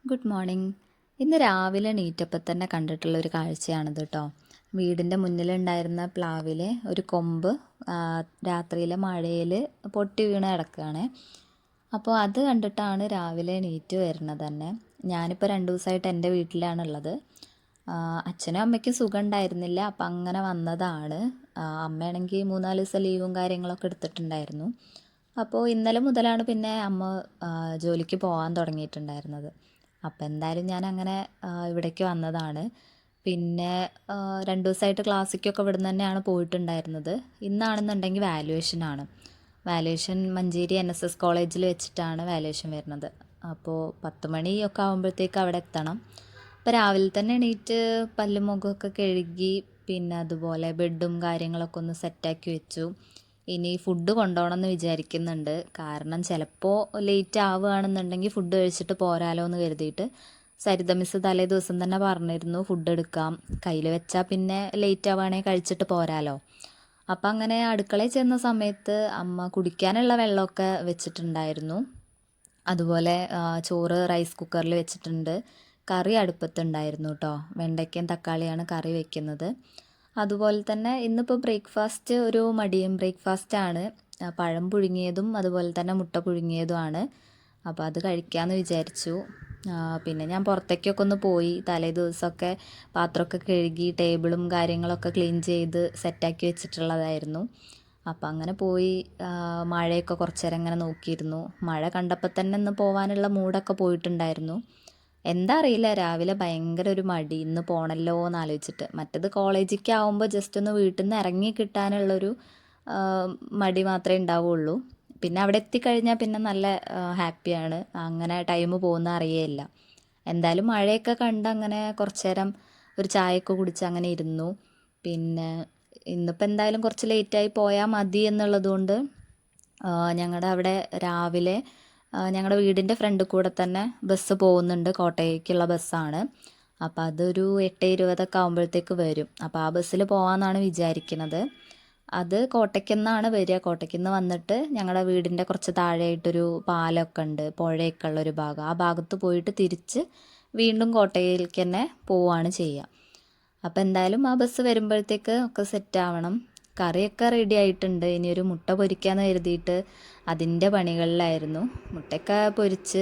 Good morning. ഇന്ന് രാവിലെ എണീറ്റപ്പോൾ തന്നെ കണ്ടിട്ടുള്ള ഒരു കാഴ്ചയാണിത് കേട്ടോ. വീടിൻ്റെ മുന്നിലുണ്ടായിരുന്ന പ്ലാവിലെ ഒരു കൊമ്പ് രാത്രിയിലെ മഴയിൽ പൊട്ടി വീണ് കിടക്കുകയാണ്. അപ്പോൾ അത് കണ്ടിട്ടാണ് രാവിലെ എണീറ്റ് വരുന്നത് തന്നെ. ഞാനിപ്പോൾ 2 ദിവസമായിട്ട് എൻ്റെ വീട്ടിലാണുള്ളത്. അച്ഛനും അമ്മയ്ക്കും സുഖം ഉണ്ടായിരുന്നില്ല, അപ്പം അങ്ങനെ വന്നതാണ്. അമ്മയാണെങ്കിൽ 3-4 ദിവസം ലീവും കാര്യങ്ങളൊക്കെ എടുത്തിട്ടുണ്ടായിരുന്നു. അപ്പോൾ ഇന്നലെ മുതലാണ് പിന്നെ അമ്മ ജോലിക്ക് പോകാൻ തുടങ്ങിയിട്ടുണ്ടായിരുന്നത്. അപ്പം എന്തായാലും ഞാൻ അങ്ങനെ ഇവിടേക്ക് വന്നതാണ്. പിന്നെ 2 ദിവസമായിട്ട് ക്ലാസ്സിക്കൊക്കെ ഇവിടുന്ന് തന്നെയാണ് പോയിട്ടുണ്ടായിരുന്നത്. ഇന്നാണെന്നുണ്ടെങ്കിൽ വാല്യുവേഷനാണ്. വാല്യുവേഷൻ മഞ്ചേരി NSS കോളേജിൽ വെച്ചിട്ടാണ് വാല്യുവേഷൻ വരുന്നത്. അപ്പോൾ 10 മണിയൊക്കെ ആകുമ്പോഴത്തേക്ക് അവിടെ എത്തണം. അപ്പോൾ രാവിലെ തന്നെ എണീറ്റ് പല്ലും മുഖമൊക്കെ കഴുകി, പിന്നെ അതുപോലെ ബെഡും കാര്യങ്ങളൊക്കെ ഒന്ന് സെറ്റാക്കി വെച്ചു. ഇനി ഫുഡ് കൊണ്ടുപോകണമെന്ന് വിചാരിക്കുന്നുണ്ട്. കാരണം ചിലപ്പോൾ ലേറ്റ് ആവുകയാണെന്നുണ്ടെങ്കിൽ ഫുഡ് കഴിച്ചിട്ട് പോരാലോ എന്ന് കരുതിയിട്ട്. സരിത മിസ് തലേ ദിവസം തന്നെ പറഞ്ഞിരുന്നു ഫുഡ് എടുക്കാം, കയ്യിൽ വെച്ചാൽ പിന്നെ ലേറ്റ് ആവുകയാണെങ്കിൽ കഴിച്ചിട്ട് പോരാലോ. അപ്പം അങ്ങനെ അടുക്കളയിൽ ചെന്ന സമയത്ത് അമ്മ കുടിക്കാനുള്ള വെള്ളമൊക്കെ വെച്ചിട്ടുണ്ടായിരുന്നു. അതുപോലെ ചോറ് റൈസ് കുക്കറിൽ വെച്ചിട്ടുണ്ട്. കറി അടുപ്പത്തുണ്ടായിരുന്നു കേട്ടോ. വെണ്ടയ്ക്കയും തക്കാളിയാണ് കറി വെക്കുന്നത്. അതുപോലെ തന്നെ ഇന്നിപ്പോൾ ബ്രേക്ക്ഫാസ്റ്റ് ഒരു മടിയൻ ബ്രേക്ക്ഫാസ്റ്റാണ്. പഴം പുഴുങ്ങിയതും അതുപോലെ തന്നെ മുട്ട പുഴുങ്ങിയതുമാണ്. അപ്പോൾ അത് കഴിക്കാമെന്ന് വിചാരിച്ചു. പിന്നെ ഞാൻ പുറത്തേക്കൊക്കെ ഒന്ന് പോയി. തലേ ദിവസമൊക്കെ പാത്രമൊക്കെ കഴുകി ടേബിളും കാര്യങ്ങളൊക്കെ ക്ലീൻ ചെയ്ത് സെറ്റാക്കി വെച്ചിട്ടുള്ളതായിരുന്നു. അപ്പം അങ്ങനെ പോയി മഴയൊക്കെ കുറച്ച് നേരം ഇങ്ങനെ നോക്കിയിരുന്നു. മഴ കണ്ടപ്പോൾ തന്നെ ഇന്ന് പോകാനുള്ള മൂഡൊക്കെ പോയിട്ടുണ്ടായിരുന്നു. എന്താ അറിയില്ല, രാവിലെ ഭയങ്കര ഒരു മടി, ഇന്ന് പോകണല്ലോ എന്ന് ആലോചിച്ചിട്ട്. മറ്റേത് കോളേജിലേക്ക് ആവുമ്പോൾ ജസ്റ്റ് ഒന്ന് വീട്ടിൽ നിന്ന് ഇറങ്ങി കിട്ടാനുള്ളൊരു മടി മാത്രമേ ഉണ്ടാവുള്ളൂ. പിന്നെ അവിടെ എത്തിക്കഴിഞ്ഞാൽ പിന്നെ നല്ല ഹാപ്പിയാണ്. അങ്ങനെ ടൈം പോകുന്ന അറിയേയില്ല. എന്തായാലും മഴയൊക്കെ കണ്ട് അങ്ങനെ കുറച്ച് നേരം ഒരു ചായയൊക്കെ കുടിച്ച് അങ്ങനെ ഇരുന്നു. പിന്നെ ഇന്നിപ്പോൾ എന്തായാലും കുറച്ച് ലേറ്റായി പോയാൽ മതി എന്നുള്ളതുകൊണ്ട് ഞങ്ങളുടെ അവിടെ രാവിലെ ഞങ്ങളുടെ വീടിൻ്റെ ഫ്രണ്ടിൽ കൂടെ തന്നെ ബസ് പോകുന്നുണ്ട്. കോട്ടയത്തേക്കുള്ള ബസ്സാണ്. അപ്പോൾ അതൊരു 8:20 ആകുമ്പോഴത്തേക്ക് വരും. അപ്പോൾ ആ ബസ്സിൽ പോകാമെന്നാണ് വിചാരിക്കുന്നത്. അത് കോട്ടയ്ക്ക് നിന്നാണ് വരിക. കോട്ടയ്ക്ക് നിന്ന് വന്നിട്ട് ഞങ്ങളുടെ വീടിൻ്റെ കുറച്ച് താഴെയായിട്ടൊരു പാലമൊക്കെ ഉണ്ട്, പുഴയൊക്കെ ഉള്ളൊരു ഭാഗം. ആ ഭാഗത്ത് പോയിട്ട് തിരിച്ച് വീണ്ടും കോട്ടയിലേക്ക് തന്നെ പോവുകയാണ് ചെയ്യുക. അപ്പോൾ എന്തായാലും ആ ബസ് വരുമ്പോഴത്തേക്ക് ഒക്കെ സെറ്റ് ആവണം. കറിയൊക്കെ റെഡി ആയിട്ടുണ്ട്. ഇനി ഒരു മുട്ട പൊരിക്കാമെന്ന് കരുതിയിട്ട് അതിൻ്റെ പണികളിലായിരുന്നു. മുട്ടയൊക്കെ പൊരിച്ച്,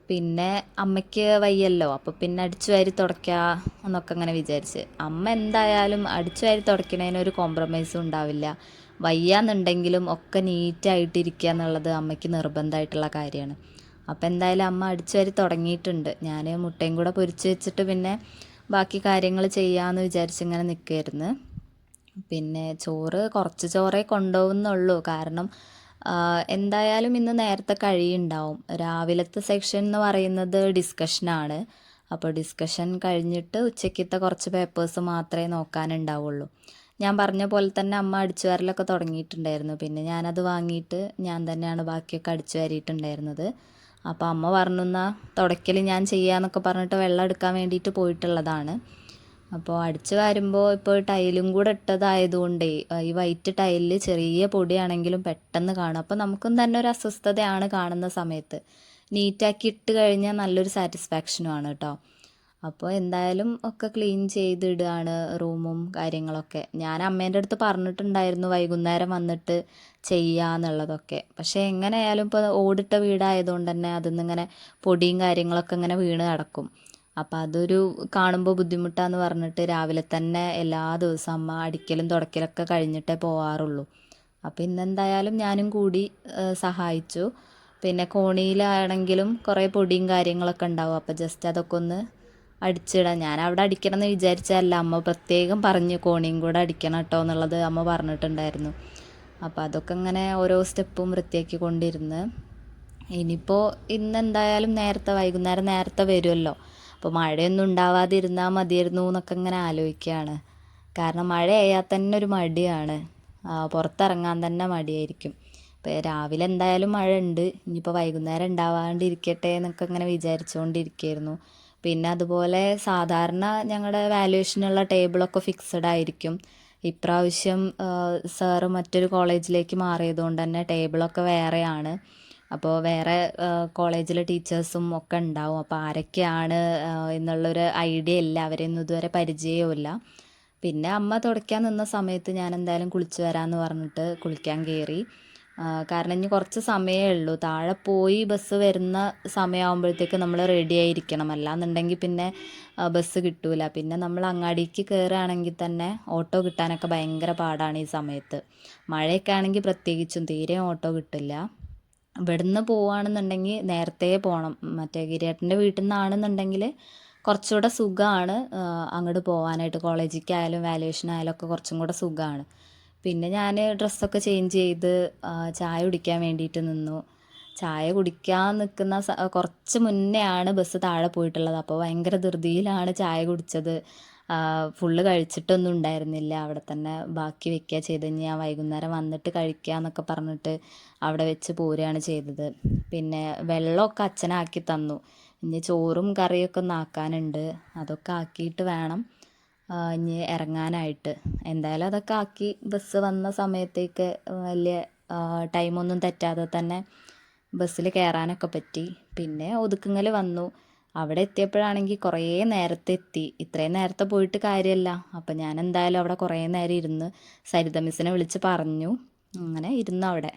പിന്നെ അമ്മയ്ക്ക് വയ്യല്ലോ, അപ്പോൾ പിന്നെ അടിച്ചു വാരി തുടയ്ക്കുക എന്നൊക്കെ അങ്ങനെ വിചാരിച്ച്. അമ്മ എന്തായാലും അടിച്ചു വാരി തുടയ്ക്കണതിനൊരു കോംപ്രമൈസും ഉണ്ടാവില്ല. വയ്യാന്നുണ്ടെങ്കിലും ഒക്കെ നീറ്റായിട്ടിരിക്കുക എന്നുള്ളത് അമ്മയ്ക്ക് നിർബന്ധമായിട്ടുള്ള കാര്യമാണ്. അപ്പോൾ എന്തായാലും അമ്മ അടിച്ചു വാരി തുടങ്ങിയിട്ടുണ്ട്. ഞാൻ മുട്ടയും കൂടെ പൊരിച്ച് വെച്ചിട്ട് പിന്നെ ബാക്കി കാര്യങ്ങൾ ചെയ്യാമെന്ന് വിചാരിച്ചിങ്ങനെ നിൽക്കുകയായിരുന്നു. പിന്നെ ചോറ് കുറച്ച് ചോറേ കൊണ്ടുപോകുന്നുള്ളൂ. കാരണം എന്തായാലും ഇന്ന് നേരത്തെ കഴിയുണ്ടാവും. രാവിലത്തെ സെക്ഷൻ എന്ന് പറയുന്നത് ഡിസ്കഷനാണ്. അപ്പോൾ ഡിസ്കഷൻ കഴിഞ്ഞിട്ട് ഉച്ചയ്ക്കത്തെ കുറച്ച് പേപ്പേഴ്സ് മാത്രമേ നോക്കാനുണ്ടാവുള്ളൂ. ഞാൻ പറഞ്ഞ പോലെ തന്നെ അമ്മ അടിച്ചു വാരലൊക്കെ തുടങ്ങിയിട്ടുണ്ടായിരുന്നു. പിന്നെ ഞാനത് വാങ്ങിയിട്ട് ഞാൻ തന്നെയാണ് ബാക്കിയൊക്കെ അടിച്ചു വാരിയിട്ടുണ്ടായിരുന്നത്. അപ്പോൾ അമ്മ പറഞ്ഞു എന്നാൽ തുടയ്ക്കൽ ഞാൻ ചെയ്യാമെന്നൊക്കെ പറഞ്ഞിട്ട് വെള്ളം എടുക്കാൻ വേണ്ടിയിട്ട് പോയിട്ടുള്ളതാണ്. അപ്പോൾ അടിച്ചു വാരുമ്പോൾ ഇപ്പോൾ ടൈലും കൂടെ ഇട്ടതായതുകൊണ്ടേ ഈ വൈറ്റ് ടൈലിൽ ചെറിയ പൊടിയാണെങ്കിലും പെട്ടെന്ന് കാണും. അപ്പോൾ നമുക്കും തന്നെ ഒരു അസ്വസ്ഥതയാണ് കാണുന്ന സമയത്ത്. നീറ്റാക്കി ഇട്ട് കഴിഞ്ഞാൽ നല്ലൊരു സാറ്റിസ്ഫാക്ഷനുമാണ് കേട്ടോ. അപ്പോൾ എന്തായാലും ഒക്കെ ക്ലീൻ ചെയ്തിടുകയാണ് റൂമും കാര്യങ്ങളൊക്കെ. ഞാൻ അമ്മേൻ്റെ അടുത്ത് പറഞ്ഞിട്ടുണ്ടായിരുന്നു വൈകുന്നേരം വന്നിട്ട് ചെയ്യാന്നുള്ളതൊക്കെ. പക്ഷേ എങ്ങനെയായാലും ഇപ്പോൾ ഓടിട്ട വീടായതുകൊണ്ട് തന്നെ അതിൽ നിന്നിങ്ങനെ പൊടിയും കാര്യങ്ങളൊക്കെ ഇങ്ങനെ വീണ് കിടക്കും. അപ്പോൾ അതൊരു കാണുമ്പോൾ ബുദ്ധിമുട്ടാന്ന് പറഞ്ഞിട്ട് രാവിലെ തന്നെ എല്ലാ ദിവസവും അമ്മ അടിക്കലും തുടയ്ക്കലൊക്കെ കഴിഞ്ഞിട്ടേ പോവാറുള്ളൂ. അപ്പോൾ ഇന്നെന്തായാലും ഞാനും കൂടി സഹായിച്ചു. പിന്നെ കോണിയിലാണെങ്കിലും കുറേ പൊടിയും കാര്യങ്ങളൊക്കെ ഉണ്ടാവും. അപ്പോൾ ജസ്റ്റ് അതൊക്കെ ഒന്ന് അടിച്ചിടാം. ഞാൻ അവിടെ അടിക്കണം എന്ന് വിചാരിച്ചതല്ല, അമ്മ പ്രത്യേകം പറഞ്ഞു കോണിയും കൂടെ അടിക്കണം കേട്ടോ എന്നുള്ളത് അമ്മ പറഞ്ഞിട്ടുണ്ടായിരുന്നു. അപ്പോൾ അതൊക്കെ ഇങ്ങനെ ഓരോ സ്റ്റെപ്പും വൃത്തിയാക്കി കൊണ്ടിരുന്ന്. ഇനിയിപ്പോൾ ഇന്നെന്തായാലും നേരത്തെ വൈകുന്നേരം നേരത്തെ വരുമല്ലോ. അപ്പോൾ മഴയൊന്നും ഉണ്ടാവാതിരുന്നാൽ മതിയായിരുന്നു എന്നൊക്കെ ഇങ്ങനെ ആലോചിക്കുകയാണ്. കാരണം മഴയായാൽ തന്നെ ഒരു മടിയാണ്. പുറത്തിറങ്ങാൻ തന്നെ മടിയായിരിക്കും. ഇപ്പോൾ രാവിലെ എന്തായാലും മഴ ഉണ്ട്, ഇനിയിപ്പോൾ വൈകുന്നേരം ഉണ്ടാവാണ്ടിരിക്കട്ടെ എന്നൊക്കെ ഇങ്ങനെ വിചാരിച്ചുകൊണ്ടിരിക്കുകയായിരുന്നു. പിന്നെ അതുപോലെ സാധാരണ ഞങ്ങളുടെ വാല്യുവേഷനുള്ള ടേബിളൊക്കെ ഫിക്സഡ് ആയിരിക്കും. ഇപ്രാവശ്യം സാറ് മറ്റൊരു കോളേജിലേക്ക് മാറിയതുകൊണ്ട് തന്നെ ടേബിളൊക്കെ വേറെയാണ്. അപ്പോൾ വേറെ കോളേജിലെ ടീച്ചേഴ്സും ഒക്കെ ഉണ്ടാവും. അപ്പോൾ ആരൊക്കെയാണ് എന്നുള്ളൊരു ഐഡിയ ഇല്ല, അവരെയൊന്നും ഇതുവരെ പരിചയവുമില്ല. പിന്നെ അമ്മ തുടയ്ക്കാൻ നിന്ന സമയത്ത് ഞാൻ എന്തായാലും കുളിച്ച് വരാമെന്ന് പറഞ്ഞിട്ട് കുളിക്കാൻ കയറി. കാരണം ഇനി കുറച്ച് സമയമേ ഉള്ളൂ, താഴെ പോയി ബസ് വരുന്ന സമയമാകുമ്പോഴത്തേക്ക് നമ്മൾ റെഡി ആയിരിക്കണം, അല്ലാന്നുണ്ടെങ്കിൽ പിന്നെ ബസ് കിട്ടൂല. പിന്നെ നമ്മൾ അങ്ങാടിക്ക് കയറുകയാണെങ്കിൽ തന്നെ ഓട്ടോ കിട്ടാനൊക്കെ ഭയങ്കര പാടാണ് ഈ സമയത്ത്. മഴയൊക്കെ ആണെങ്കിൽ പ്രത്യേകിച്ചും തീരെ ഓട്ടോ കിട്ടില്ല. ഇവിടുന്ന് പോവുകയാണെന്നുണ്ടെങ്കിൽ നേരത്തെ പോകണം. മറ്റേ ഗിരിയേട്ടൻ്റെ വീട്ടിൽ നിന്നാണെന്നുണ്ടെങ്കിൽ കുറച്ചുകൂടെ സുഖമാണ് അങ്ങോട്ട് പോകാനായിട്ട്. കോളേജിലേക്കായാലും വാല്യുവേഷനായാലും ഒക്കെ കുറച്ചും കൂടെ സുഖമാണ്. പിന്നെ ഞാൻ ഡ്രസ്സൊക്കെ ചേഞ്ച് ചെയ്ത് ചായ കുടിക്കാൻ വേണ്ടിയിട്ട് നിന്നു. ചായ കുടിക്കാൻ നിൽക്കുന്ന കുറച്ച് മുന്നേ ആണ് ബസ് താഴെ പോയിട്ടുള്ളത്. അപ്പോൾ ഭയങ്കര ധൃതിയിലാണ് ചായ കുടിച്ചത്. ഫുള്ള് കഴിച്ചിട്ടൊന്നും ഉണ്ടായിരുന്നില്ല, അവിടെ തന്നെ ബാക്കി വെക്കുക ചെയ്ത്. ഞാൻ വൈകുന്നേരം വന്നിട്ട് കഴിക്കുക എന്നൊക്കെ പറഞ്ഞിട്ട് അവിടെ വെച്ച് പോരുകയാണ് ചെയ്തത്. പിന്നെ വെള്ളമൊക്കെ അച്ഛനാക്കി തന്നു. ഇനി ചോറും കറിയൊക്കെ ഒന്ന് ആക്കാനുണ്ട്, അതൊക്കെ ആക്കിയിട്ട് വേണം ഇനി ഇറങ്ങാനായിട്ട്. എന്തായാലും അതൊക്കെ ആക്കി ബസ് വന്ന സമയത്തേക്ക് വലിയ ടൈമൊന്നും തെറ്റാതെ തന്നെ ബസ്സിൽ കയറാനൊക്കെ പറ്റി. പിന്നെ ഒതുക്കുങ്ങൽ വന്നു. അവിടെ എത്തിയപ്പോഴാണെങ്കിൽ കുറേ നേരത്തെ എത്തി. ഇത്രയും നേരത്തെ പോയിട്ട് കാര്യമല്ല. അപ്പം ഞാൻ എന്തായാലും അവിടെ കുറേ നേരം ഇരുന്ന് സരിത മിസ്സിനെ വിളിച്ച് പറഞ്ഞു. അങ്ങനെ ഇരുന്നു അവിടെ.